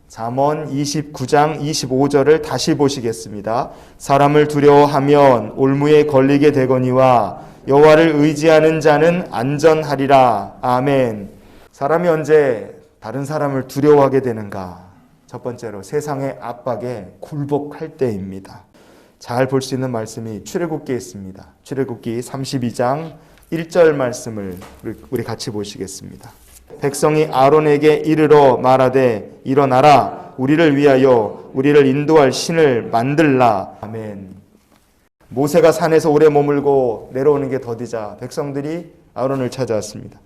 잠언 29장 25절을 다시 보시겠습니다. 사람을 두려워하면 올무에 걸리게 되거니와 여호와를 의지하는 자는 안전하리라. 아멘. 사람이 언제 다른 사람을 두려워하게 되는가? 첫 번째로 세상의 압박에 굴복할 때입니다. 잘 볼 수 있는 말씀이 출애굽기에 있습니다. 출애굽기 32장 1절 말씀을 우리 같이 보시겠습니다. 백성이 아론에게 이르러 말하되 일어나라, 우리를 위하여 우리를 인도할 신을 만들라. 아멘. 모세가 산에서 오래 머물고 내려오는 게 더디자 백성들이 아론을 찾아왔습니다.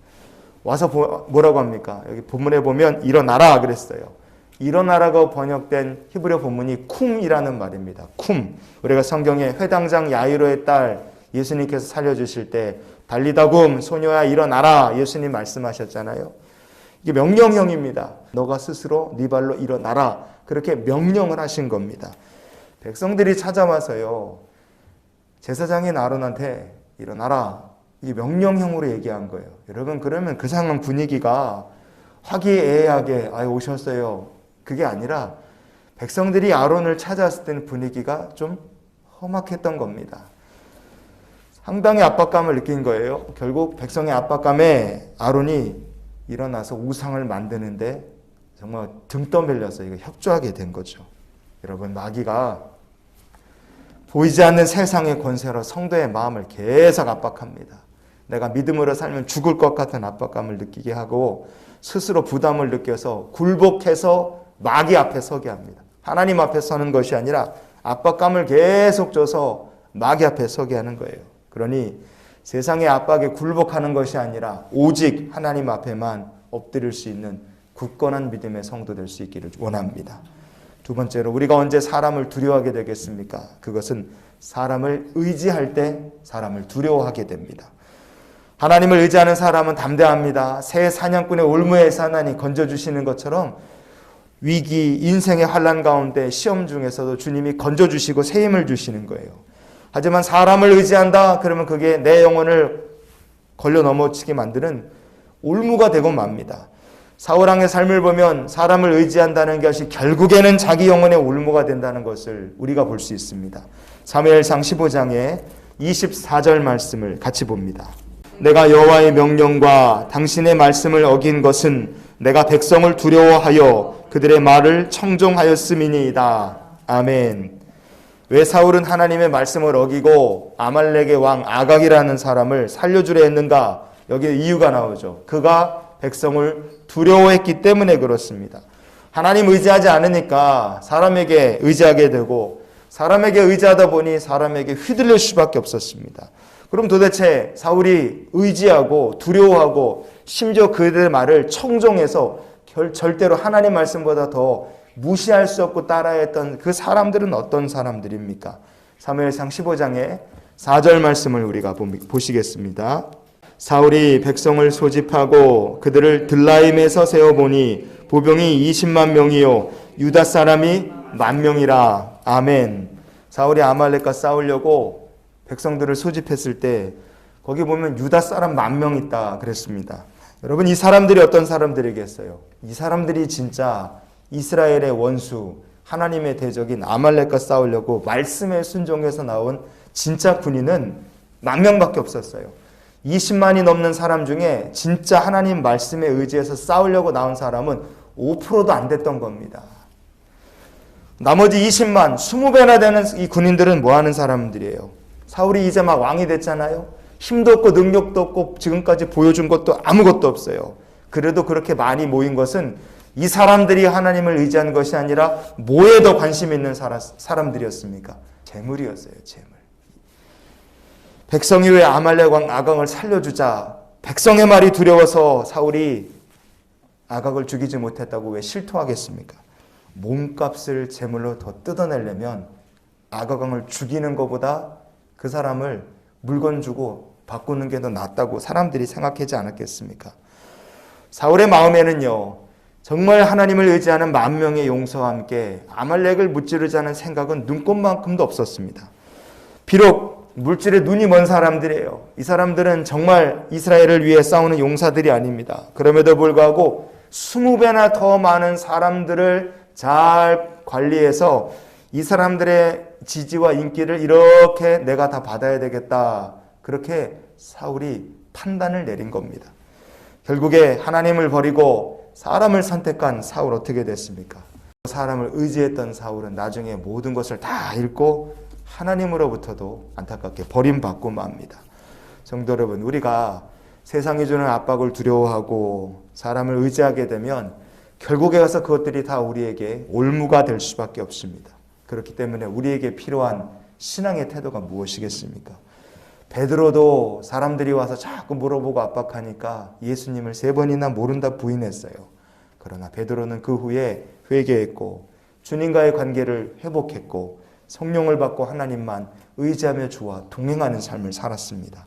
와서 뭐라고 합니까? 여기 본문에 보면 일어나라 그랬어요. 일어나라고 번역된 히브리어 본문이 쿰이라는 말입니다. 쿰. 우리가 성경에 회당장 야이로의 딸 예수님께서 살려주실 때 달리다굼 소녀야 일어나라 예수님 말씀하셨잖아요. 이게 명령형입니다. 너가 스스로 네 발로 일어나라. 그렇게 명령을 하신 겁니다. 백성들이 찾아와서요. 제사장인 아론한테 일어나라. 이게 명령형으로 얘기한 거예요. 여러분 그러면 그 상황 분위기가 화기애애하게 오셨어요. 그게 아니라 백성들이 아론을 찾아왔을 때는 분위기가 좀 험악했던 겁니다. 상당히 압박감을 느낀 거예요. 결국 백성의 압박감에 아론이 일어나서 우상을 만드는데 정말 등 떠밀려서 이거 협조하게 된 거죠. 여러분 마귀가 보이지 않는 세상의 권세로 성도의 마음을 계속 압박합니다. 내가 믿음으로 살면 죽을 것 같은 압박감을 느끼게 하고 스스로 부담을 느껴서 굴복해서 마귀 앞에 서게 합니다. 하나님 앞에 서는 것이 아니라 압박감을 계속 줘서 마귀 앞에 서게 하는 거예요. 그러니 세상의 압박에 굴복하는 것이 아니라 오직 하나님 앞에만 엎드릴 수 있는 굳건한 믿음의 성도 될 수 있기를 원합니다. 두 번째로 우리가 언제 사람을 두려워하게 되겠습니까? 그것은 사람을 의지할 때 사람을 두려워하게 됩니다. 하나님을 의지하는 사람은 담대합니다. 새 사냥꾼의 올무에서 하나님 건져주시는 것처럼 위기, 인생의 환난 가운데 시험 중에서도 주님이 건져주시고 새 힘을 주시는 거예요. 하지만 사람을 의지한다 그러면 그게 내 영혼을 걸려 넘어지게 만드는 올무가 되고 맙니다. 사울왕의 삶을 보면 사람을 의지한다는 것이 결국에는 자기 영혼의 올무가 된다는 것을 우리가 볼 수 있습니다. 사무엘상 15장의 24절 말씀을 같이 봅니다. 내가 여호와의 명령과 당신의 말씀을 어긴 것은 내가 백성을 두려워하여 그들의 말을 청종하였음이니이다. 아멘. 왜 사울은 하나님의 말씀을 어기고 아말렉의 왕 아각이라는 사람을 살려주려 했는가? 여기에 이유가 나오죠. 그가 백성을 두려워했기 때문에 그렇습니다. 하나님 의지하지 않으니까 사람에게 의지하게 되고 사람에게 의지하다 보니 사람에게 휘둘릴 수밖에 없었습니다. 그럼 도대체 사울이 의지하고 두려워하고 심지어 그들의 말을 청종해서 절대로 하나님 말씀보다 더 무시할 수 없고 따라야 했던 그 사람들은 어떤 사람들입니까? 사무엘상 15장의 4절 말씀을 우리가 보시겠습니다. 사울이 백성을 소집하고 그들을 들라임에서 세어보니 보병이 20만 명이요 유다 사람이 10,000명이라. 아멘. 사울이 아말렉과 싸우려고 백성들을 소집했을 때 거기 보면 유다 사람 10,000명 있다 그랬습니다. 여러분 이 사람들이 어떤 사람들이겠어요? 이 사람들이 진짜 이스라엘의 원수 하나님의 대적인 아말렉과 싸우려고 말씀에 순종해서 나온 진짜 군인은 10,000명밖에 없었어요. 20만이 넘는 사람 중에 진짜 하나님 말씀에 의지해서 싸우려고 나온 사람은 5%도 안 됐던 겁니다. 나머지 20만, 20배나 되는 이 군인들은 뭐 하는 사람들이에요? 사울이 이제 막 왕이 됐잖아요. 힘도 없고 능력도 없고 지금까지 보여준 것도 아무것도 없어요. 그래도 그렇게 많이 모인 것은 이 사람들이 하나님을 의지한 것이 아니라 뭐에 더 관심 있는 사람들이었습니까? 재물이었어요. 재물. 백성이 왜 아말렉 왕 아각을 살려주자 백성의 말이 두려워서 사울이 아각을 죽이지 못했다고 왜 실토하겠습니까? 몸값을 재물로 더 뜯어내려면 아각 왕을 죽이는 것보다 그 사람을 물건 주고 바꾸는 게 더 낫다고 사람들이 생각하지 않았겠습니까? 사울의 마음에는요. 정말 하나님을 의지하는 10,000명의 용서와 함께 아말렉을 무찌르자는 생각은 눈꼽만큼도 없었습니다. 비록 물질에 눈이 먼 사람들이에요. 이 사람들은 정말 이스라엘을 위해 싸우는 용사들이 아닙니다. 그럼에도 불구하고 20배나 더 많은 사람들을 잘 관리해서 이 사람들의 지지와 인기를 이렇게 내가 다 받아야 되겠다. 그렇게 사울이 판단을 내린 겁니다. 결국에 하나님을 버리고 사람을 선택한 사울 어떻게 됐습니까? 사람을 의지했던 사울은 나중에 모든 것을 다 잃고 하나님으로부터도 안타깝게 버림받고 맙니다. 성도 여러분, 우리가 세상이 주는 압박을 두려워하고 사람을 의지하게 되면 결국에 가서 그것들이 다 우리에게 올무가 될 수밖에 없습니다. 그렇기 때문에 우리에게 필요한 신앙의 태도가 무엇이겠습니까? 베드로도 사람들이 와서 자꾸 물어보고 압박하니까 예수님을 3번이나 모른다 부인했어요. 그러나 베드로는 그 후에 회개했고 주님과의 관계를 회복했고 성령을 받고 하나님만 의지하며 주와 동행하는 삶을 살았습니다.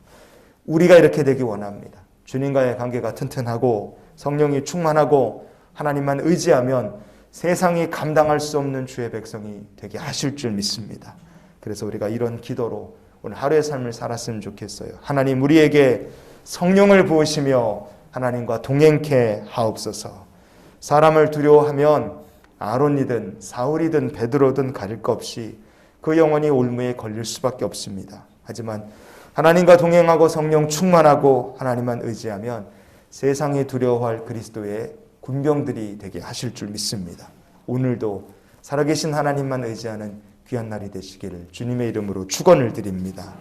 우리가 이렇게 되기 원합니다. 주님과의 관계가 튼튼하고 성령이 충만하고 하나님만 의지하면 세상이 감당할 수 없는 주의 백성이 되게 하실 줄 믿습니다. 그래서 우리가 이런 기도로 오늘 하루의 삶을 살았으면 좋겠어요. 하나님, 우리에게 성령을 부으시며 하나님과 동행케 하옵소서. 사람을 두려워하면 아론이든 사울이든 베드로든 가릴 것 없이 그 영혼이 올무에 걸릴 수밖에 없습니다. 하지만 하나님과 동행하고 성령 충만하고 하나님만 의지하면 세상이 두려워할 그리스도의 군병들이 되게 하실 줄 믿습니다. 오늘도 살아계신 하나님만 의지하는 귀한 날이 되시기를 주님의 이름으로 축원을 드립니다.